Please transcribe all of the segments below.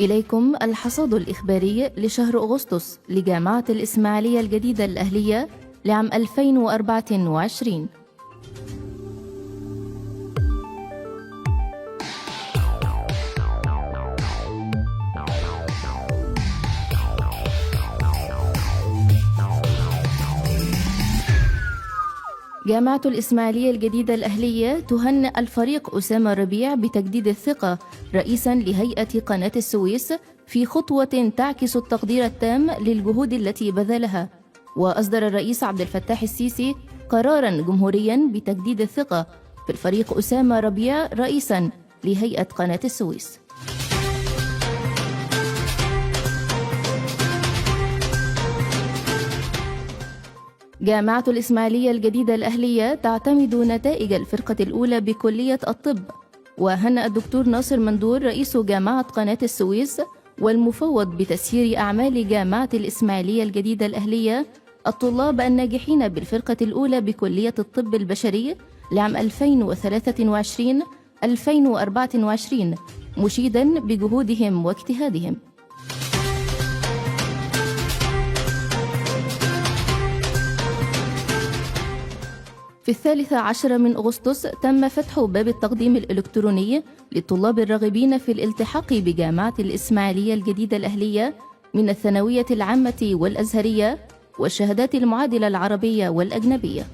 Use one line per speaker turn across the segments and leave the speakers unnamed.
إليكم الحصاد الإخباري لشهر أغسطس لجامعة الإسماعيلية الجديدة الأهلية لعام 2024. جامعة الإسماعيلية الجديدة الأهلية تهنئ الفريق أسامة ربيع بتجديد الثقة رئيساً لهيئة قناة السويس في خطوة تعكس التقدير التام للجهود التي بذلها. وأصدر الرئيس عبد الفتاح السيسي قراراً جمهورياً بتجديد الثقة في الفريق أسامة ربيع رئيساً لهيئة قناة السويس. جامعة الإسماعيلية الجديدة الأهلية تعتمد نتائج الفرقة الأولى بكلية الطب. وهنأ الدكتور ناصر مندور رئيس جامعة قناة السويس والمفوض بتسيير أعمال جامعة الإسماعيلية الجديدة الأهلية الطلاب الناجحين بالفرقة الأولى بكلية الطب البشري لعام 2023-2024 مشيداً بجهودهم واجتهادهم. في 13 من أغسطس تم فتح باب التقديم الإلكتروني للطلاب الراغبين في الالتحاق بجامعة الإسماعيلية الجديدة الأهلية من الثانوية العامة والأزهرية والشهادات المعادلة العربية والأجنبية.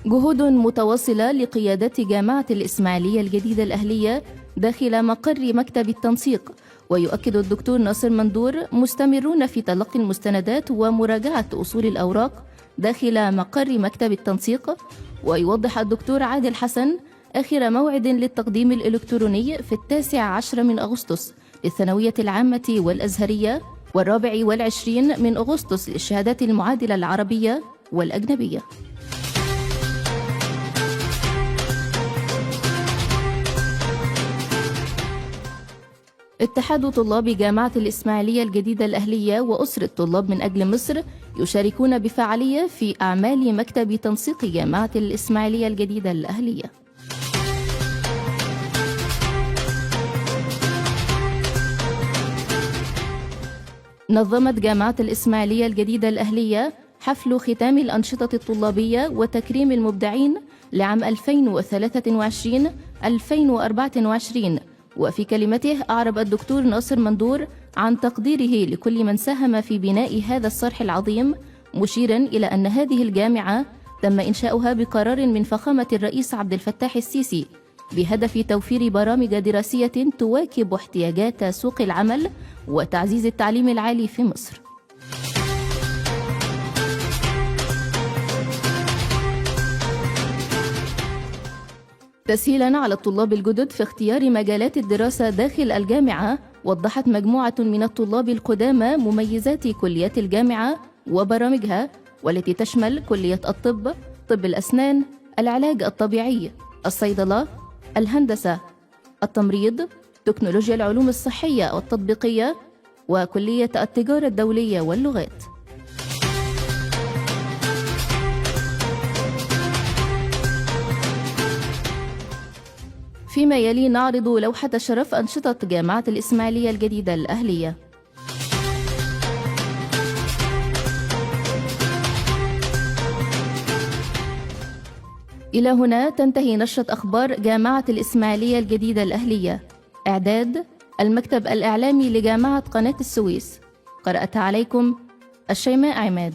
جهود متواصلة لقيادة جامعة الإسماعيلية الجديدة الأهلية داخل مقر مكتب التنسيق. ويؤكد الدكتور ناصر مندور مستمرون في تلقي المستندات ومراجعة أصول الأوراق داخل مقر مكتب التنسيق. ويوضح الدكتور عادل حسن آخر موعد للتقديم الإلكتروني في 19 من أغسطس للثانوية العامة والأزهرية و24 من أغسطس للشهادات المعادلة العربية والأجنبية. اتحاد طلاب جامعة الإسماعيلية الجديدة الأهلية وأسرة طلاب من أجل مصر يشاركون بفعالية في أعمال مكتب تنسيق جامعة الإسماعيلية الجديدة الأهلية. نظمت جامعة الإسماعيلية الجديدة الأهلية حفل ختام الأنشطة الطلابية وتكريم المبدعين لعام 2023-2024. وفي كلمته أعرب الدكتور ناصر مندور عن تقديره لكل من ساهم في بناء هذا الصرح العظيم، مشيرا إلى أن هذه الجامعة تم إنشاؤها بقرار من فخامة الرئيس عبد الفتاح السيسي بهدف توفير برامج دراسية تواكب احتياجات سوق العمل وتعزيز التعليم العالي في مصر. تسهيلاً على الطلاب الجدد في اختيار مجالات الدراسة داخل الجامعة، وضحت مجموعة من الطلاب القدامى مميزات كليات الجامعة وبرامجها، والتي تشمل كلية الطب، طب الأسنان، العلاج الطبيعي، الصيدلة، الهندسة، التمريض، تكنولوجيا العلوم الصحية والتطبيقية، وكلية التجارة الدولية واللغات. فيما يلي نعرض لوحة شرف أنشطة جامعة الإسماعيلية الجديدة الأهلية. إلى هنا تنتهي نشرة أخبار جامعة الإسماعيلية الجديدة الأهلية. إعداد المكتب الإعلامي لجامعة قناة السويس. قرأت عليكم الشيماء عماد.